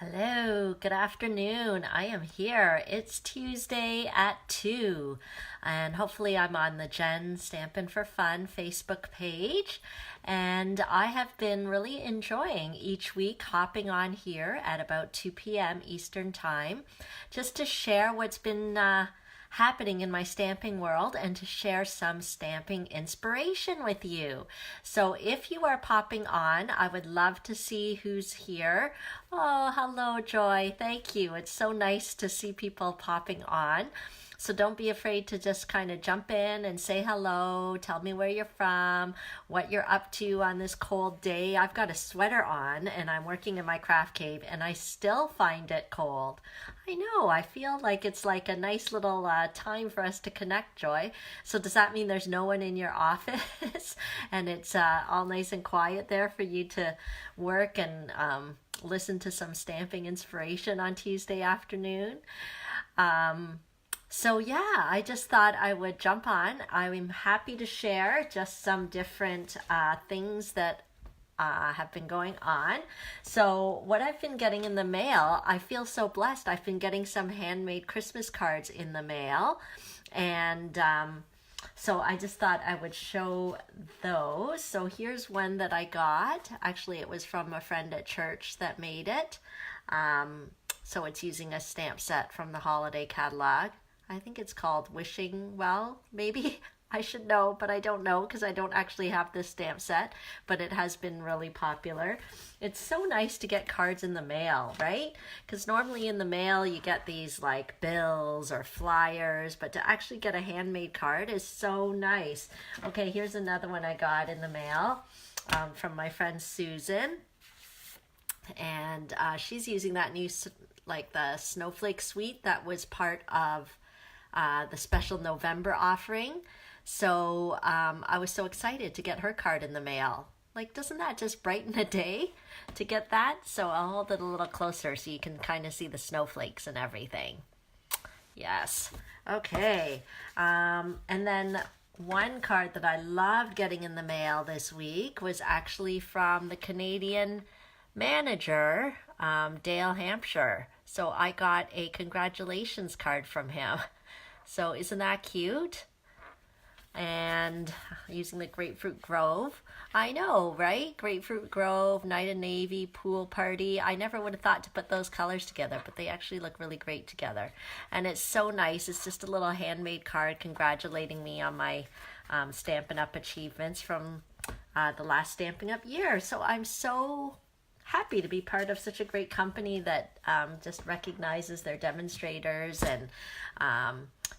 Hello, good afternoon. I am here. It's Tuesday at 2, and hopefully, I'm on the Jen Stampin' for Fun Facebook page. And I have been really enjoying each week hopping on here at about 2 p.m. Eastern Time just to share what's been happening in my stamping world and to share some stamping inspiration with you. So if you are popping on, I would love to see who's here. Oh, hello, Joy. Thank you. It's so nice to see people popping on. So don't be afraid to just kind of jump in and say hello. Tell me where you're from, what you're up to on this cold day. I've got a sweater on and I'm working in my craft cave and I still find it cold. I know, I feel like it's like a nice little time for us to connect, Joy. So does that mean there's no one in your office and it's all nice and quiet there for you to work and listen to some stamping inspiration on Tuesday afternoon? So yeah, I just thought I would jump on. I'm happy to share just some different things that have been going on. So what I've been getting in the mail, I feel so blessed. I've been getting some handmade Christmas cards in the mail, and so I just thought I would show those. So here's one that I got. Actually, it was from a friend at church that made it. So it's using a stamp set from the holiday catalog. I think it's called Wishing Well, maybe. I should know, but I don't know because I don't actually have this stamp set, but it has been really popular. It's so nice to get cards in the mail, right? Because normally in the mail you get these like bills or flyers, but to actually get a handmade card is so nice. Okay, here's another one I got in the mail from my friend Susan. And she's using that new, like the snowflake suite that was part of the special November offering. So I was so excited to get her card in the mail. Like, doesn't that just brighten a day to get that? So I'll hold it a little closer so you can kind of see the snowflakes and everything. Yes. Okay. And then one card that I loved getting in the mail this week was actually from the Canadian manager, Dale Hampshire. So I got a congratulations card from him. So isn't that cute? And using the Grapefruit Grove. I know, right? Grapefruit Grove, Night of Navy, pool party. I never would have thought to put those colors together, but they actually look really great together. And it's so nice. It's just a little handmade card congratulating me on my Stampin' Up! Achievements from the last Stampin' Up! Year. So I'm so happy to be part of such a great company that just recognizes their demonstrators, and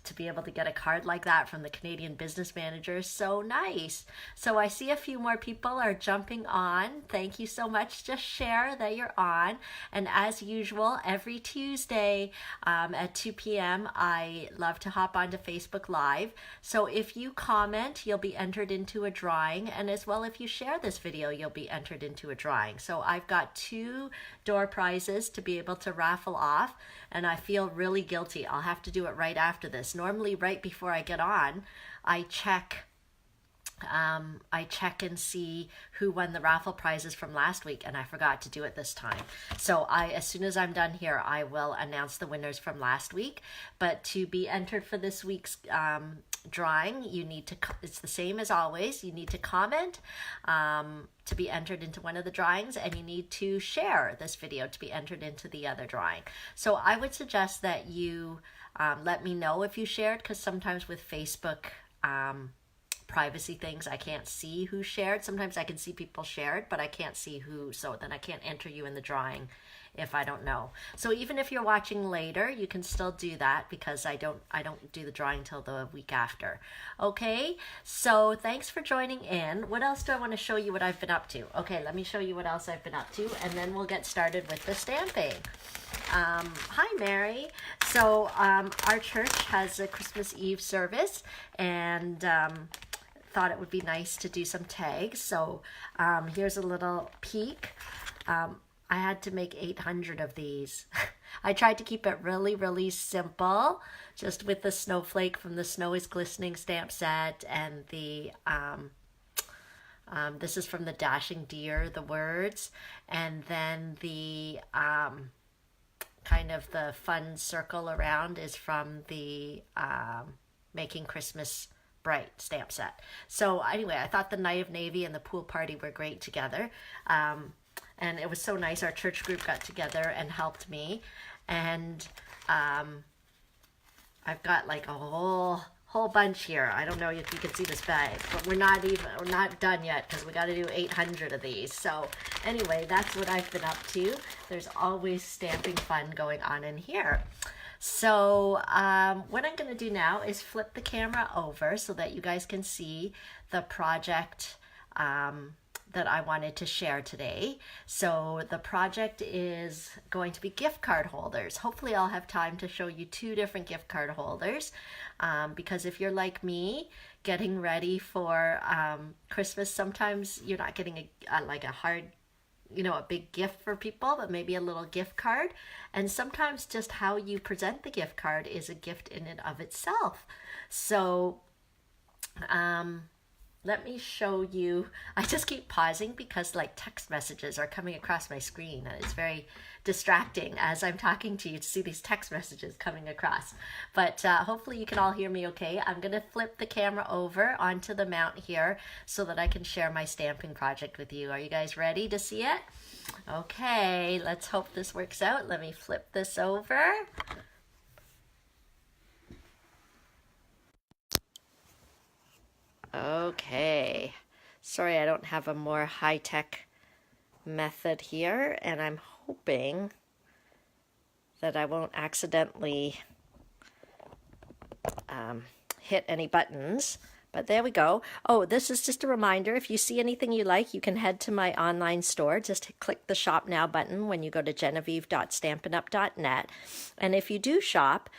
to be able to get a card like that from the Canadian business manager is so nice. So I see a few more people are jumping on. Thank you so much. Just share that you're on. And as usual, every Tuesday at 2 p.m., I love to hop onto Facebook Live. So if you comment, you'll be entered into a drawing. And as well, if you share this video, you'll be entered into a drawing. So I've got 2 door prizes to be able to raffle off. And I feel really guilty. I'll have to do it right after this. Normally, right before I get on, I check and see who won the raffle prizes from last week, and I forgot to do it this time. So as soon as I'm done here, I will announce the winners from last week. But to be entered for this week's drawing, you need to, it's the same as always, you need to comment to be entered into one of the drawings, and you need to share this video to be entered into the other drawing. So I would suggest that you let me know if you shared, because sometimes with Facebook privacy things, I can't see who shared. Sometimes I can see people shared, but I can't see who, so then I can't enter you in the drawing if I don't know. So even if you're watching later, you can still do that, because I don't do the drawing till the week after. Okay, so thanks for joining in. What else do I want to show you what I've been up to? Okay, let me show you what else I've been up to, and then we'll get started with the stamping. Hi, Mary. So our church has a Christmas Eve service, and thought it would be nice to do some tags. So here's a little peek. I had to make 800 of these. I tried to keep it really, really simple, just with the snowflake from the Snow is Glistening stamp set, and the this is from the Dashing Deer, the words, and then the kind of the fun circle around is from the Making Christmas Bright stamp set. So anyway, I thought the Night of Navy and the pool party were great together. And it was so nice. Our church group got together and helped me. And I've got like a whole bunch here. I don't know if you can see this bag, but we're not done yet because we got to do 800 of these. So anyway, that's what I've been up to. There's always stamping fun going on in here. So what I'm going to do now is flip the camera over so that you guys can see the project that I wanted to share today. So the project is going to be gift card holders. Hopefully I'll have time to show you 2 different gift card holders because if you're like me, getting ready for Christmas, sometimes you're not getting like a hard, a big gift for people, but maybe a little gift card. And sometimes just how you present the gift card is a gift in and of itself. So let me show you. I just keep pausing because like text messages are coming across my screen and it's very distracting as I'm talking to you to see these text messages coming across. But hopefully you can all hear me okay. I'm going to flip the camera over onto the mount here so that I can share my stamping project with you. Are you guys ready to see it? Okay, let's hope this works out. Let me flip this over. Okay, sorry I don't have a more high-tech method here, and I'm hoping that I won't accidentally hit any buttons, but there we go. Oh, this is just a reminder, if you see anything you like, you can head to my online store. Just click the Shop Now button when you go to genevieve.stampinup.net, and if you do shop,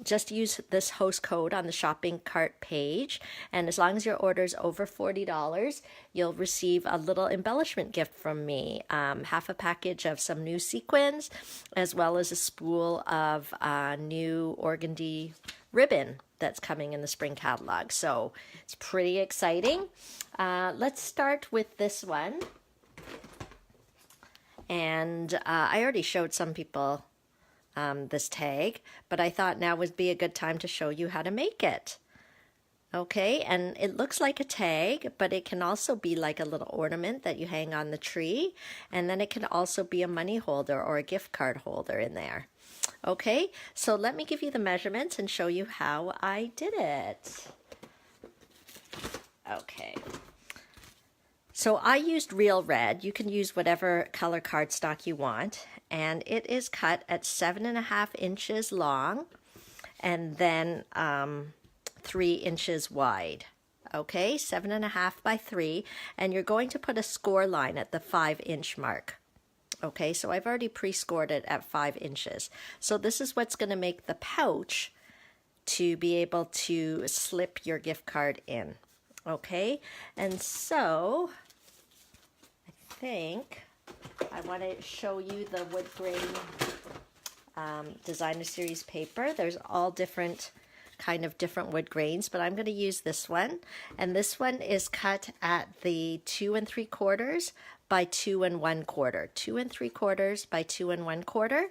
just use this host code on the shopping cart page, and as long as your order is over $40, you'll receive a little embellishment gift from me, half a package of some new sequins, as well as a spool of new organdy ribbon that's coming in the spring catalog. So it's pretty exciting. Let's start with this one. And I already showed some people this tag, but I thought now would be a good time to show you how to make it. Okay, and it looks like a tag, but it can also be like a little ornament that you hang on the tree, and then it can also be a money holder or a gift card holder in there. Okay, so let me give you the measurements and show you how I did it. Okay. So I used real red. You can use whatever color cardstock you want, and it is cut at 7.5 inches long and then 3 inches wide. Okay, 7.5 by 3, and you're going to put a score line at the 5-inch mark. Okay, so I've already pre-scored it at 5 inches. So this is what's going to make the pouch to be able to slip your gift card in. Okay, and so I think I want to show you the wood grain designer series paper. There's all different wood grains, but I'm going to use this one, and this one is cut at the 2 3/4 by 2 1/4, 2 3/4 by 2 1/4,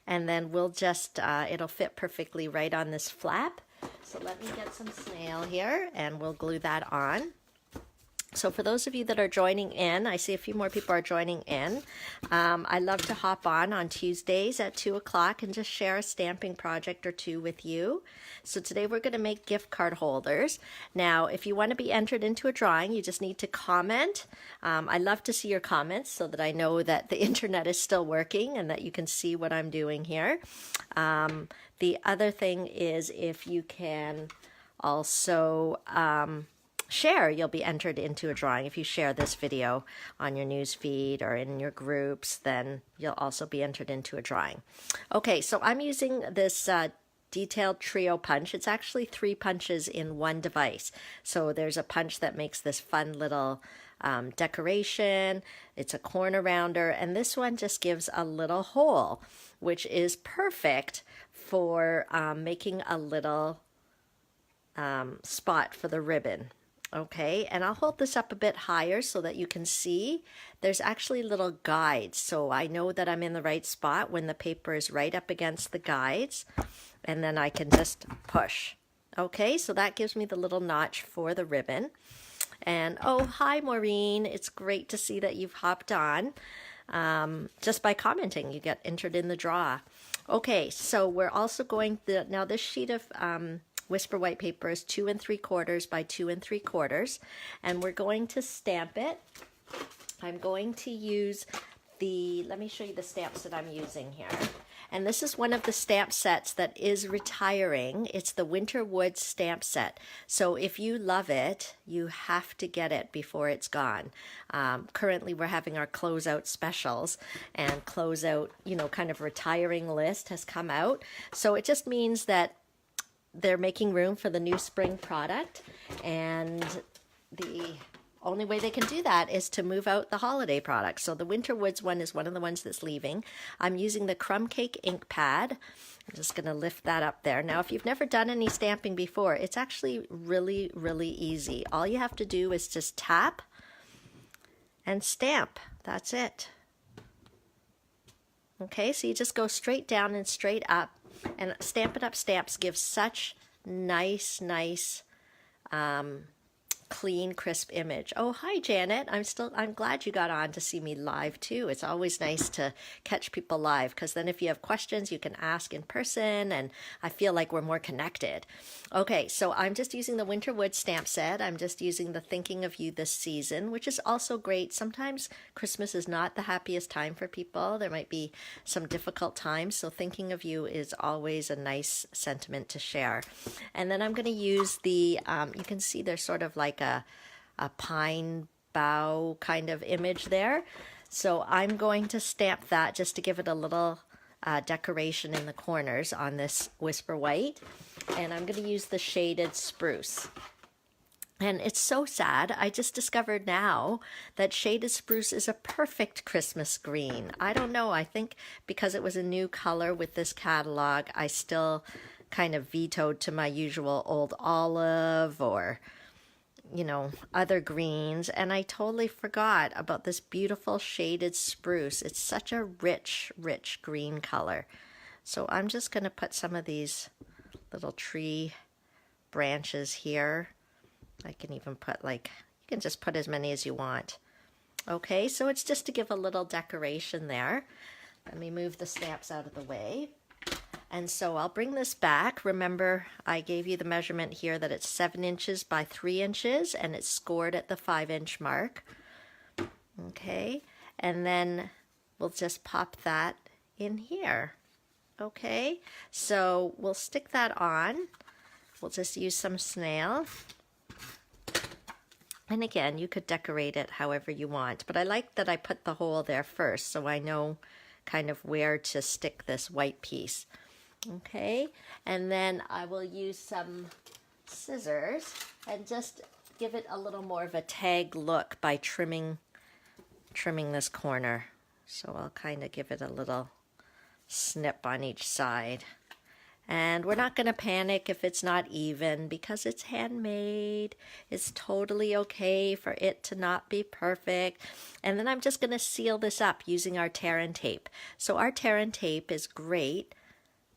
and then we'll just it'll fit perfectly right on this flap. So let me get some snail here and we'll glue that on. So for those of you that are joining in, I see a few more people are joining in. I love to hop on Tuesdays at 2 o'clock and just share a stamping project or two with you. So today we're going to make gift card holders. Now, if you want to be entered into a drawing, you just need to comment. I love to see your comments so that I know that the internet is still working and that you can see what I'm doing here. The other thing is if you can also share, you'll be entered into a drawing. If you share this video on your news feed or in your groups, then you'll also be entered into a drawing. Okay, so I'm using this detailed trio punch. It's actually 3 punches in one device. So there's a punch that makes this fun little decoration. It's a corner rounder, and this one just gives a little hole, which is perfect for making a little spot for the ribbon. Okay, and I'll hold this up a bit higher so that you can see. There's actually little guides, so I know that I'm in the right spot when the paper is right up against the guides, and then I can just push. Okay, so that gives me the little notch for the ribbon. And oh, hi Maureen, it's great to see that you've hopped on. Just by commenting, you get entered in the draw. Okay, so we're also going now this sheet of Whisper white paper is 2 3/4 by 2 3/4, and we're going to stamp it. I'm going to use let me show you the stamps that I'm using here. And this is one of the stamp sets that is retiring. It's the Winter Wood stamp set. So if you love it, you have to get it before it's gone. Currently, we're having our closeout specials, and closeout, kind of retiring list has come out. So it just means that they're making room for the new spring product, and the only way they can do that is to move out the holiday products. So the Winter Woods one is one of the ones that's leaving. I'm using the Crumb Cake ink pad. I'm just going to lift that up there. Now, if you've never done any stamping before, it's actually really, really easy. All you have to do is just tap and stamp. That's it. Okay, so you just go straight down and straight up, and Stampin' Up! Stamps give such nice clean, crisp image. Oh, hi Janet. I'm glad you got on to see me live too. It's always nice to catch people live, because then if you have questions, you can ask in person, and I feel like we're more connected. Okay, so I'm just using the Winter Wood stamp set. I'm just using the Thinking of You This Season, which is also great. Sometimes Christmas is not the happiest time for people. There might be some difficult times, so Thinking of You is always a nice sentiment to share. And then I'm going to use the, you can see there's sort of like a pine bough kind of image there. So I'm going to stamp that just to give it a little decoration in the corners on this Whisper White. And I'm going to use the shaded spruce. And it's so sad. I just discovered now that shaded spruce is a perfect Christmas green. I don't know. I think because it was a new color with this catalog, I still kind of vetoed to my usual old olive or other greens, and I totally forgot about this beautiful shaded spruce. It's such a rich green color. So I'm just going to put some of these little tree branches here. I can even put you can just put as many as you want. Okay, so it's just to give a little decoration there. Let me move the stamps out of the way. And so I'll bring this back. Remember, I gave you the measurement here that it's 7 inches by 3 inches, and it's scored at the 5-inch mark. Okay, and then we'll just pop that in here. Okay, so we'll stick that on. We'll just use some snail. And again, you could decorate it however you want, but I like that I put the hole there first so I know kind of where to stick this white piece. Okay, and then I will use some scissors and just give it a little more of a tag look by trimming this corner. So I'll kind of give it a little snip on each side. And we're not going to panic if it's not even, because it's handmade. It's totally okay for it to not be perfect. And then I'm just going to seal this up using our tear and tape. So our tear and tape is great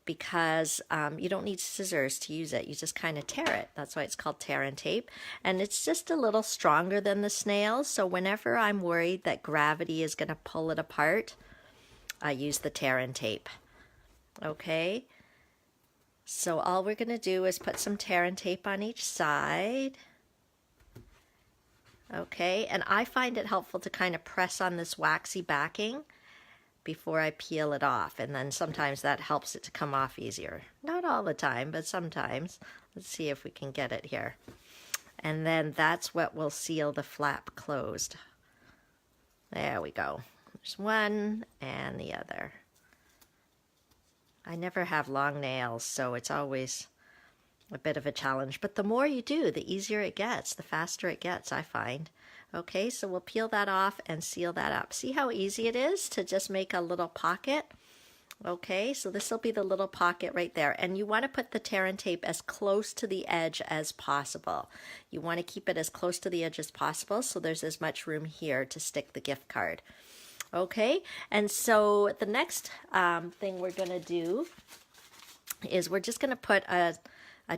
because you don't need scissors to use it. You just kind of tear it. That's why it's called tear and tape. And it's just a little stronger than the snails. So whenever I'm worried that gravity is going to pull it apart, I use the tear and tape. Okay. So all we're going to do is put some tear and tape on each side. Okay. And I find it helpful to kind of press on this waxy backing before I peel it off, and then sometimes that helps it to come off easier. Not all the time, but sometimes. Let's see if we can get it here. And then that's what will seal the flap closed. There we go. There's one and the other. I never have long nails, so it's always a bit of a challenge, but the more you do, the easier it gets, the faster it gets, I find. Okay, so we'll peel that off and seal that up. See how easy it is to just make a little pocket? Okay, so this will be the little pocket right there. And you want to put the tear and tape as close to the edge as possible. You want to keep it as close to the edge as possible so there's as much room here to stick the gift card. Okay, and so the next thing we're going to do is we're just going to put a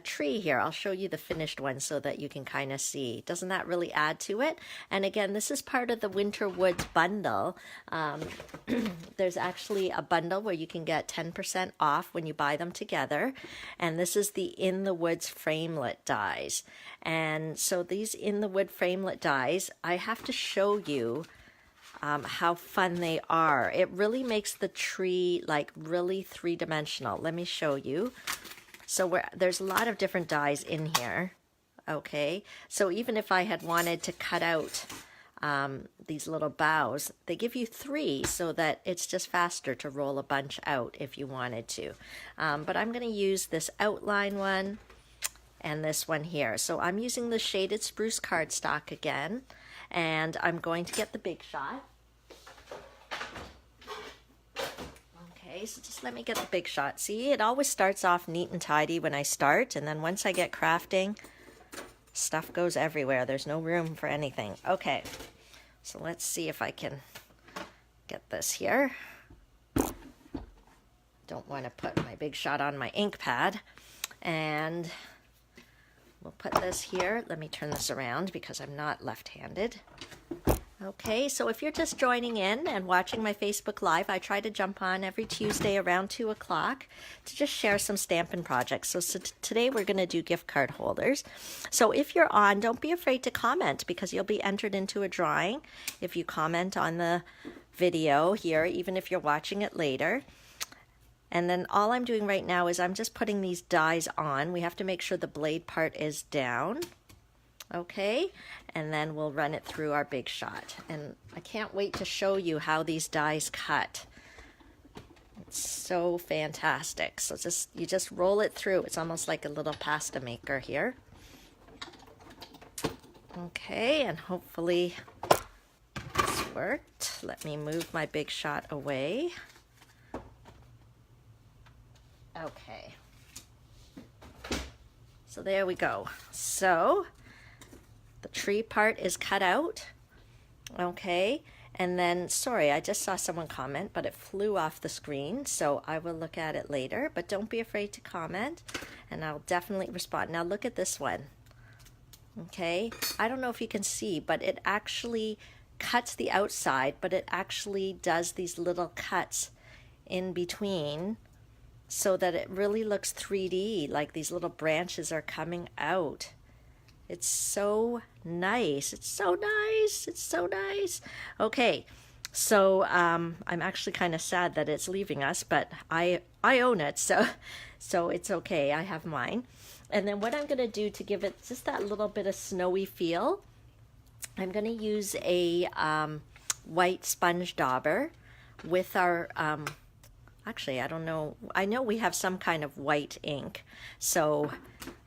tree here. I'll show you the finished one so that you can kind of see. Doesn't that really add to it? And again, this is part of the Winter Woods bundle. There's actually a bundle where you can get 10% off when you buy them together. And this is the In the Woods framelit dies. And so these In the Wood framelit dies, I have to show you how fun they are. It really makes the tree like really three-dimensional. Let me show you. So there's a lot of different dies in here. Okay, so even if I had wanted to cut out these little boughs, they give you 3 so that it's just faster to roll a bunch out if you wanted to. But I'm going to use this outline one and this one here. So I'm using the shaded spruce cardstock again, and I'm going to get the Big Shot. Okay, so just let me get the Big Shot. See, it always starts off neat and tidy when I start, and then once I get crafting, stuff goes everywhere. There's no room for anything. Okay, so let's see if I can get this here. Don't want to put my Big Shot on my ink pad. And we'll put this here. Let me turn this around because I'm not left-handed. Okay, so if you're just joining in and watching my Facebook Live, I try to jump on every Tuesday around 2 o'clock to just share some Stampin' projects. So today we're going to do gift card holders. So if you're on, don't be afraid to comment because you'll be entered into a drawing if you comment on the video here, even if you're watching it later. And then all I'm doing right now is I'm just putting these dies on. We have to make sure the blade part is down. Okay, and then we'll run it through our Big Shot. And I can't wait to show you how these dies cut. It's so fantastic. So you just roll it through. It's almost like a little pasta maker here. Okay, and hopefully this worked. Let me move my Big Shot away. Okay. So there we go. So the tree part is cut out. Okay. And then, sorry, I just saw someone comment, but it flew off the screen, so I will look at it later. But don't be afraid to comment, and I'll definitely respond. Now look at this one. Okay. I don't know if you can see, but it actually cuts the outside, but it actually does these little cuts in between so that it really looks 3D, like these little branches are coming out. It's so nice. It's so nice. It's so nice. Okay, so I'm actually kind of sad that it's leaving us, but I own it, so it's okay. I have mine. And then what I'm going to do to give it just that little bit of snowy feel, I'm going to use a white sponge dauber with our actually, I don't know. I know we have some kind of white ink. So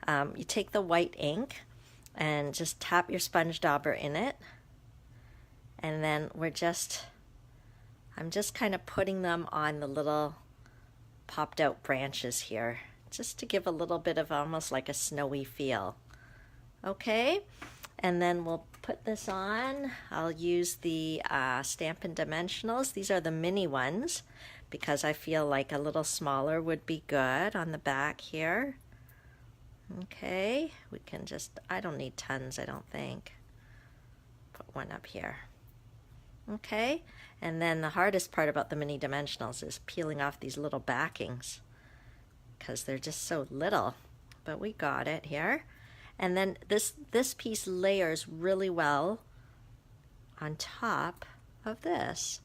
you take the white ink and just tap your sponge dauber in it. And then I'm just kind of putting them on the little popped out branches here, just to give a little bit of almost like a snowy feel. Okay, and then we'll put this on. I'll use the Stampin' Dimensionals. These are the mini ones, because I feel like a little smaller would be good on the back here. Okay, we can I don't need tons, I don't think. Put one up here. Okay, and then the hardest part about the mini dimensionals is peeling off these little backings because they're just so little, but we got it here. And then this piece layers really well on top of this.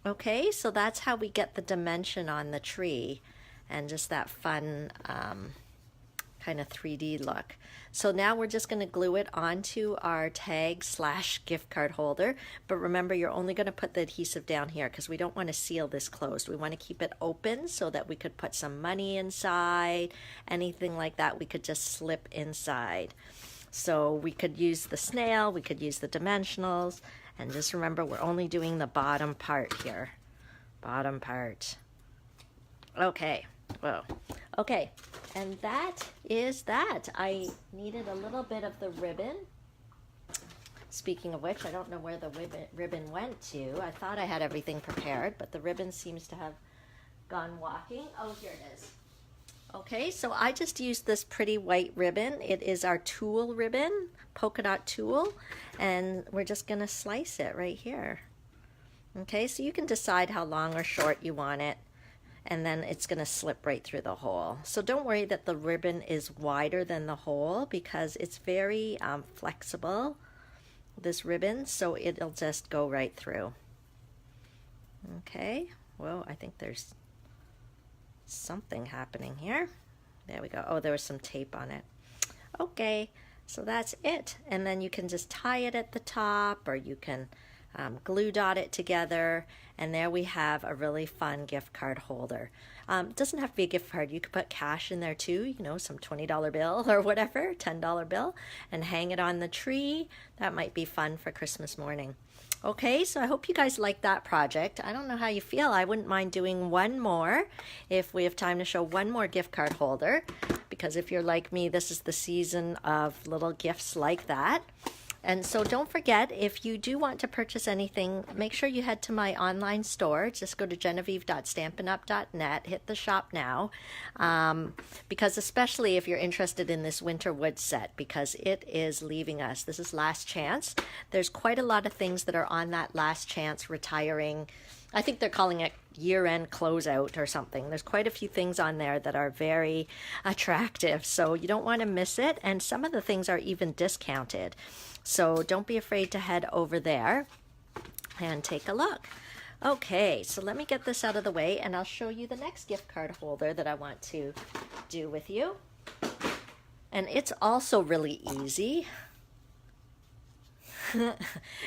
Okay, so that's how we get the dimension on the tree and just that fun kind of 3D look. So now we're just going to glue it onto our tag / gift card holder. But remember, you're only going to put the adhesive down here because we don't want to seal this closed. We want to keep it open so that we could put some money inside, anything like that we could just slip inside. So we could use the snail, we could use the dimensionals, and just remember we're only doing the bottom part here. Bottom part. Okay, whoa. Okay, and that is that. I needed a little bit of the ribbon. Speaking of which, I don't know where the ribbon went to. I thought I had everything prepared, but the ribbon seems to have gone walking. Oh, here it is. Okay, so I just used this pretty white ribbon. It is our tulle ribbon, polka dot tulle, and we're just gonna slice it right here. Okay, so you can decide how long or short you want it, and then it's gonna slip right through the hole. So don't worry that the ribbon is wider than the hole, because it's very flexible, this ribbon, so it'll just go right through. Okay, well, I think there's something happening here. There we go. Oh, there was some tape on it. Okay, so that's it. And then you can just tie it at the top, or you can glue dot it together, and there we have a really fun gift card holder. It doesn't have to be a gift card. You could put cash in there too, you know, some $20 bill or whatever, $10 bill, and hang it on the tree. That might be fun for Christmas morning. Okay, so I hope you guys like that project. I don't know how you feel. I wouldn't mind doing one more if we have time to show one more gift card holder, because if you're like me, this is the season of little gifts like that. And so don't forget, if you do want to purchase anything, make sure you head to my online store. Just go to genevieve.stampinup.net, hit the shop now, because especially if you're interested in this winter wood set, because it is leaving us. This is last chance. There's quite a lot of things that are on that last chance retiring. I think they're calling it year-end closeout or something. There's quite a few things on there that are very attractive, so you don't want to miss it. And some of the things are even discounted. So don't be afraid to head over there and take a look. Okay, so let me get this out of the way, and I'll show you the next gift card holder that I want to do with you. And it's also really easy.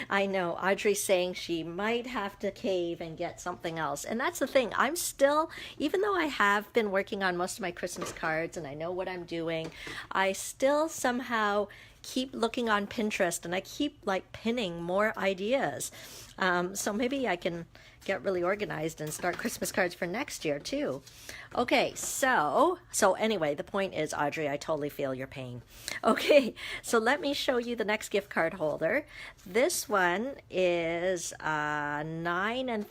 I know, Audrey's saying she might have to cave and get something else. And that's the thing, I'm still, even though I have been working on most of my Christmas cards and I know what I'm doing, I still somehow keep looking on Pinterest, and I keep like pinning more ideas. So maybe I can get really organized and start Christmas cards for next year too. Okay, so anyway, the point is, Audrey, I totally feel your pain. Okay, so let me show you the next gift card holder. This one is 9 and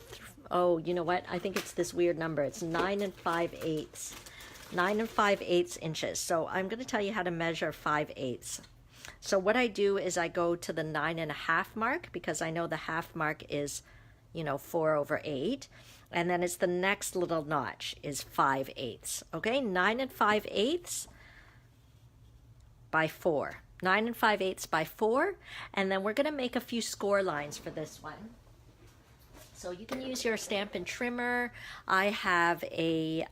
oh, you know what? I think it's this weird number. It's 9 5/8. 9 5/8 inches. So I'm going to tell you how to measure 5/8. So what I do is I go to the 9.5 mark, because I know the half mark is, you know, 4/8. And then it's the next little notch is 5/8. Okay, 9 5/8 by 4. 9 5/8 by 4. And then we're going to make a few score lines for this one. So you can use your Stampin' Trimmer. I have a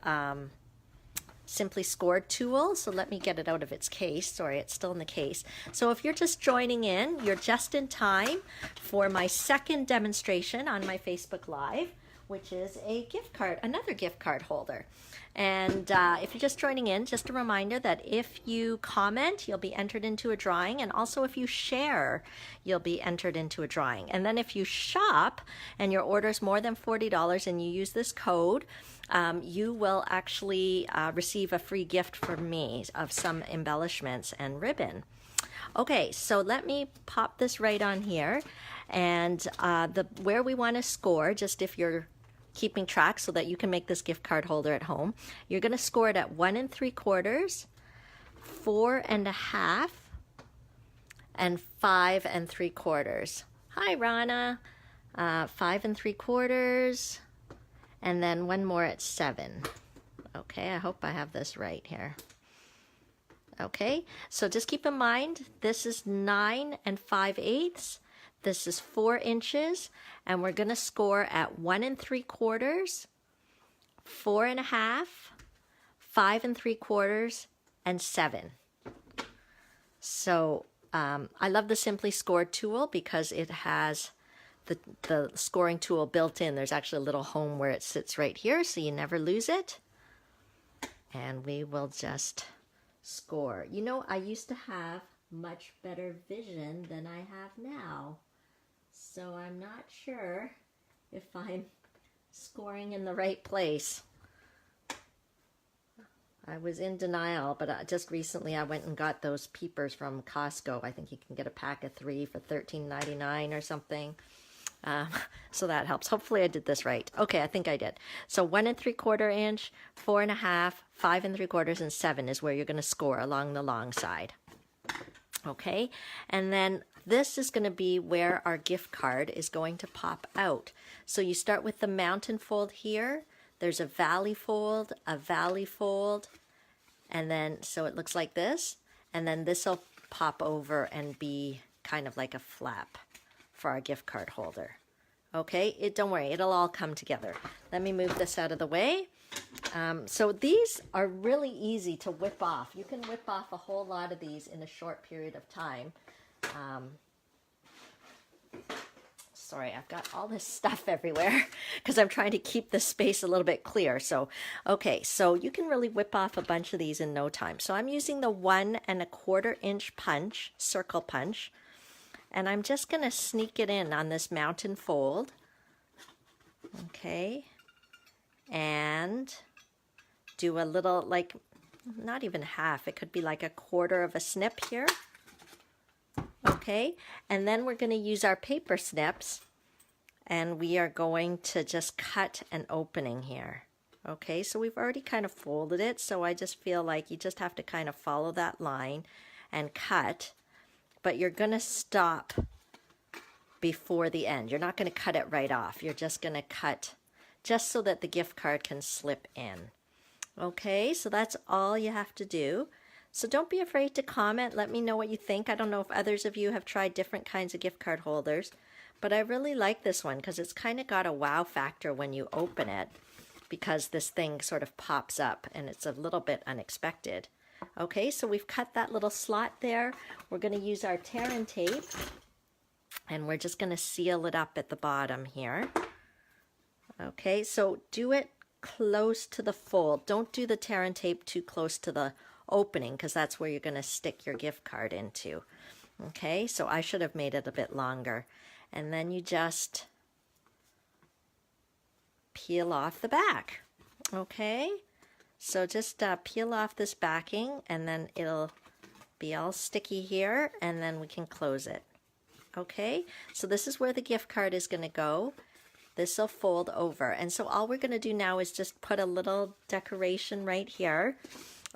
Simply Scored tool, so let me get it out of its case. Sorry, it's still in the case. So if you're just joining in, you're just in time for my second demonstration on my Facebook Live, which is a gift card, another gift card holder. And if you're just joining in, just a reminder that if you comment, you'll be entered into a drawing, and also if you share, you'll be entered into a drawing. And then if you shop and your order is more than $40 and you use this code, you will actually receive a free gift from me of some embellishments and ribbon. Okay, so let me pop this right on here, and where we want to score, just if you're keeping track so that you can make this gift card holder at home, you're going to score it at 1 3/4, 4 1/2, and 5 3/4. Hi, Rana. 5 3/4, and then one more at 7. Okay, I hope I have this right here. Okay, so just keep in mind, this is 9 5/8. This is 4 inches, and we're going to score at 1 3/4, 4 1/2, 5 3/4, and 7. So I love the Simply Scored tool because it has the scoring tool built in. There's actually a little home where it sits right here, so you never lose it. And we will just score. You know, I used to have much better vision than I have now. So I'm not sure if I'm scoring in the right place. I was in denial, but just recently I went and got those peepers from Costco. I think you can get a pack of 3 for $13.99 or something. Um, so that helps. Hopefully I did this right. Okay, I think I did. So 1 3/4 inch, 4 1/2, 5 3/4, and 7 is where you're going to score along the long side. Okay, and then this is going to be where our gift card is going to pop out. So you start with the mountain fold here. There's a valley fold, and then so it looks like this, and then this will pop over and be kind of like a flap for our gift card holder. Okay, don't worry, it'll all come together. Let me move this out of the way. So these are really easy to whip off. You can whip off a whole lot of these in a short period of time. Sorry, I've got all this stuff everywhere because I'm trying to keep the space a little bit clear. So, okay, so you can really whip off a bunch of these in no time. So I'm using the 1 1/4 inch punch, circle punch, and I'm just going to sneak it in on this mountain fold. Okay, and do a little, like, not even half, it could be like a 1/4 of a snip here. Okay, and then we're going to use our paper snips, and we are going to just cut an opening here. Okay, so we've already kind of folded it, so I just feel like you just have to kind of follow that line and cut, but you're going to stop before the end. You're not going to cut it right off. You're just going to cut just so that the gift card can slip in. Okay, so that's all you have to do. So don't be afraid to comment. Let me know what you think. I don't know if others of you have tried different kinds of gift card holders, but I really like this one because it's kind of got a wow factor when you open it, because this thing sort of pops up and it's a little bit unexpected. Okay, so we've cut that little slot there. We're going to use our tear and tape, and we're just going to seal it up at the bottom here. Okay, so do it close to the fold. Don't do the tear and tape too close to the opening, because that's where you're going to stick your gift card into. Okay, so I should have made it a bit longer. And then you just peel off the back. Okay, so just peel off this backing, and then it'll be all sticky here, and then we can close it. Okay, so this is where the gift card is going to go. This will fold over, and so all we're going to do now is just put a little decoration right here.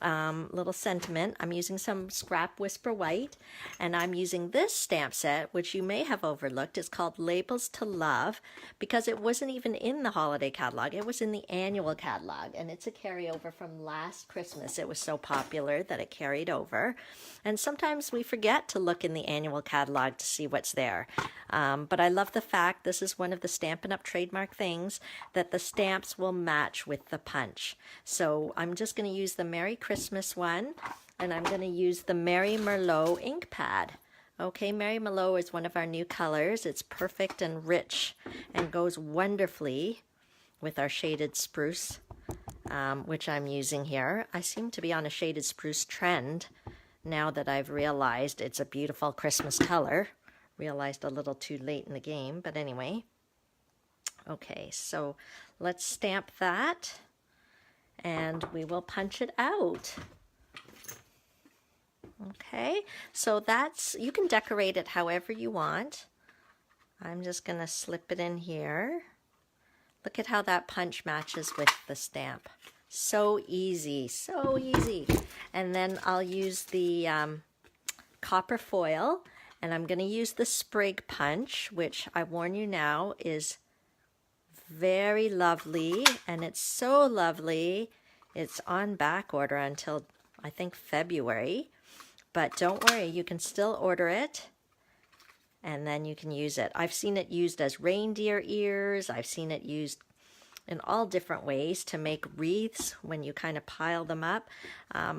Little sentiment. I'm using some scrap Whisper White, and I'm using this stamp set, which you may have overlooked. It's called Labels to Love, because it wasn't even in the holiday catalog. It was in the annual catalog, and it's a carryover from last Christmas. It was so popular that it carried over, and sometimes we forget to look in the annual catalog to see what's there. But I love the fact, this is one of the Stampin' Up! Trademark things, that the stamps will match with the punch. So I'm just going to use the Merry Christmas one, and I'm going to use the Merry Merlot ink pad. Okay, Merry Merlot is one of our new colors. It's perfect and rich and goes wonderfully with our shaded spruce, which I'm using here. I seem to be on a shaded spruce trend now that I've realized it's a beautiful Christmas color. Realized a little too late in the game, but anyway. Okay, so let's stamp that, and we will punch it out. Okay, so that's, you can decorate it however you want. I'm just going to slip it in here. Look at how that punch matches with the stamp. So easy, so easy. And then I'll use the copper foil, and I'm going to use the sprig punch, which I warn you now is very lovely, and it's so lovely. It's on back order until I think February, but don't worry, you can still order it, and then you can use it. I've seen it used as reindeer ears. I've seen it used in all different ways to make wreaths when you kind of pile them up,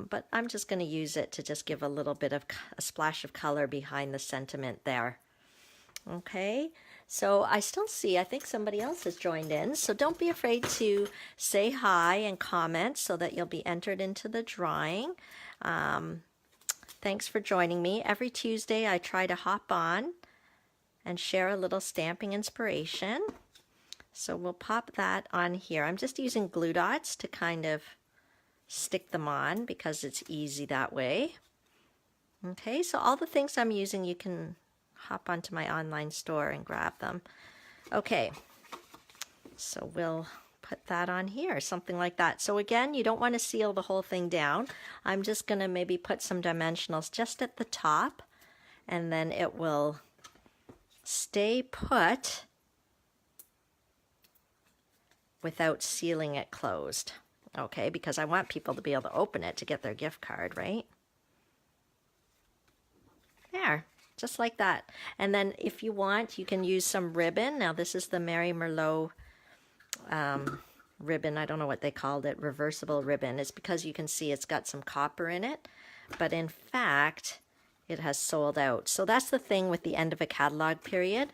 but I'm just going to use it to just give a little bit of a splash of color behind the sentiment there. Okay, so I still see, I think somebody else has joined in, so don't be afraid to say hi and comment so that you'll be entered into the drawing. Thanks for joining me. Every Tuesday I try to hop on and share a little stamping inspiration. So we'll pop that on here. I'm just using glue dots to kind of stick them on because it's easy that way. Okay, so all the things I'm using, you can hop onto my online store and grab them. Okay, so we'll put that on here, something like that. So again, you don't want to seal the whole thing down. I'm just going to maybe put some dimensionals just at the top, and then it will stay put without sealing it closed. Okay, because I want people to be able to open it to get their gift card, right? There, just like that. And then if you want, you can use some ribbon. Now this is the Mary Merlot ribbon. I don't know what they called it, reversible ribbon. It's because you can see it's got some copper in it, but in fact it has sold out. So that's the thing with the end of a catalog period.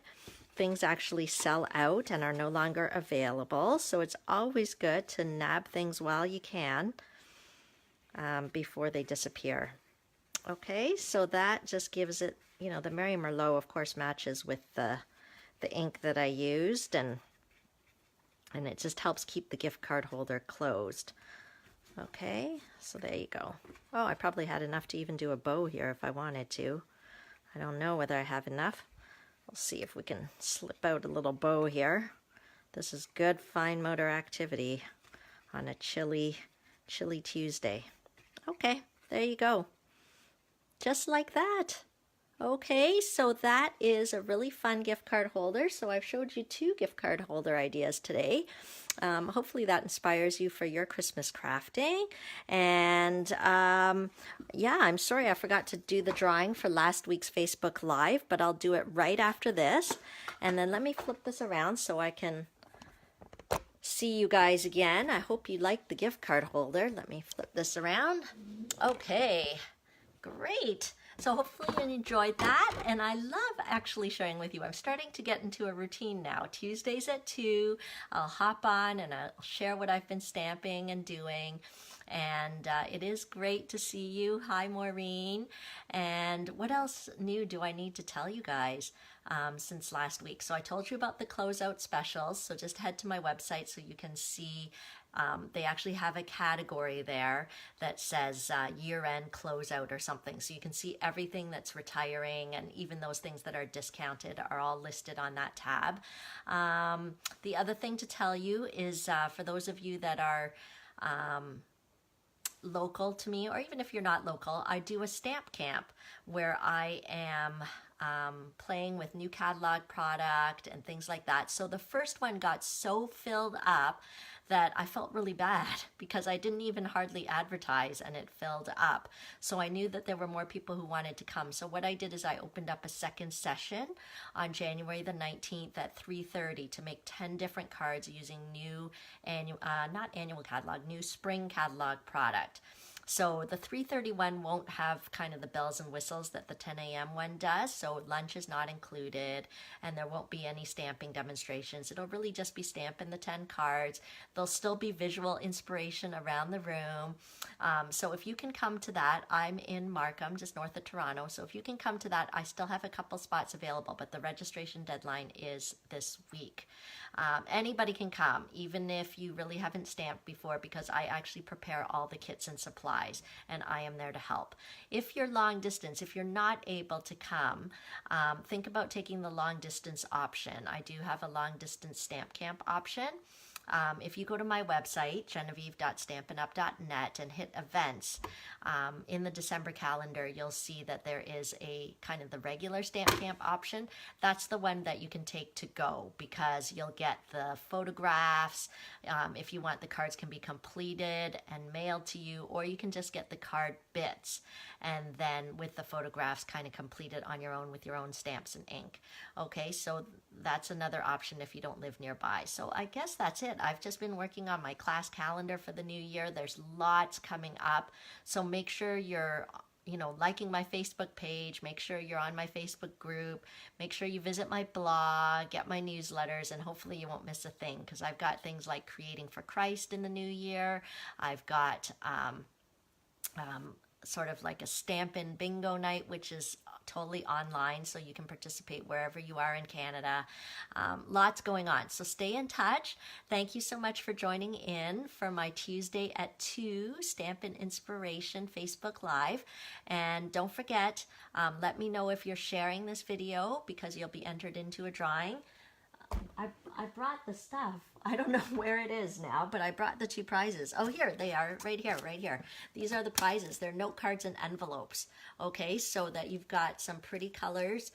Things actually sell out and are no longer available, so it's always good to nab things while you can before they disappear. Okay, so that just gives it, you know, the Mary Merlot of course matches with the ink that I used, and it just helps keep the gift card holder closed. Okay, so there you go. Oh, I probably had enough to even do a bow here if I wanted to. I don't know whether I have enough. We'll see if we can slip out a little bow here. This is good fine motor activity on a chilly Tuesday. Okay, there you go. Just like that. Okay, so that is a really fun gift card holder. So I've showed you 2 gift card holder ideas today. Hopefully that inspires you for your Christmas crafting. And yeah, I'm sorry I forgot to do the drawing for last week's Facebook Live, but I'll do it right after this. And then let me flip this around so I can see you guys again. I hope you liked the gift card holder. Let me flip this around. Okay, great. So hopefully you enjoyed that, and I love actually sharing with you. I'm starting to get into a routine now. Tuesdays at 2, I'll hop on and I'll share what I've been stamping and doing. And it is great to see you. Hi, Maureen. And what else new do I need to tell you guys since last week? So I told you about the closeout specials. So just head to my website so you can see. They actually have a category there that says year-end closeout or something. So you can see everything that's retiring, and even those things that are discounted are all listed on that tab. The other thing to tell you is for those of you that are local to me, or even if you're not local, I do a stamp camp where I am playing with new catalog product and things like that. So the first one got so filled up that I felt really bad because I didn't even hardly advertise and it filled up. So I knew that there were more people who wanted to come. So what I did is I opened up a second session on January the 19th at 3:30 to make 10 different cards using new new spring catalog product. So the 3:31 won't have kind of the bells and whistles that the 10 a.m. one does. So lunch is not included, and there won't be any stamping demonstrations. It'll really just be stamping the 10 cards. There'll still be visual inspiration around the room. So if you can come to that, I'm in Markham, just north of Toronto. So if you can come to that, I still have a couple spots available, but the registration deadline is this week. Anybody can come, even if you really haven't stamped before, because I actually prepare all the kits and supplies, and I am there to help. If you're long distance, if you're not able to come, think about taking the long distance option. I do have a long distance stamp camp option. If you go to my website, genevieve.stampinup.net, and hit events, in the December calendar, you'll see that there is a kind of the regular stamp camp option. That's the one that you can take to go, because you'll get the photographs. If you want, the cards can be completed and mailed to you, or you can just get the card bits and then with the photographs kind of completed on your own with your own stamps and ink. Okay, so that's another option if you don't live nearby. So I guess that's it. I've just been working on my class calendar for the new year. There's lots coming up. So make sure you're liking my Facebook page, make sure you're on my Facebook group, make sure you visit my blog, get my newsletters, and hopefully you won't miss a thing, because I've got things like Creating for Christ in the new year. I've got sort of like a Stampin' Bingo night, which is totally online, so you can participate wherever you are in Canada. Lots going on. So stay in touch. Thank you so much for joining in for my Tuesday at 2 Stampin' Inspiration Facebook Live. And don't forget, let me know if you're sharing this video because you'll be entered into a drawing. I brought the stuff. I don't know where it is now, but I brought the 2 prizes. Oh, here they are, right here, right here. These are the prizes. They're note cards and envelopes. Okay, so that you've got some pretty colors,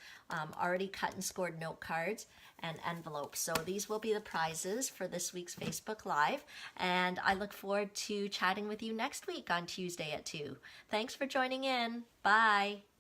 already cut and scored note cards and envelopes. So these will be the prizes for this week's Facebook Live, and I look forward to chatting with you next week on Tuesday at 2. Thanks for joining in. Bye.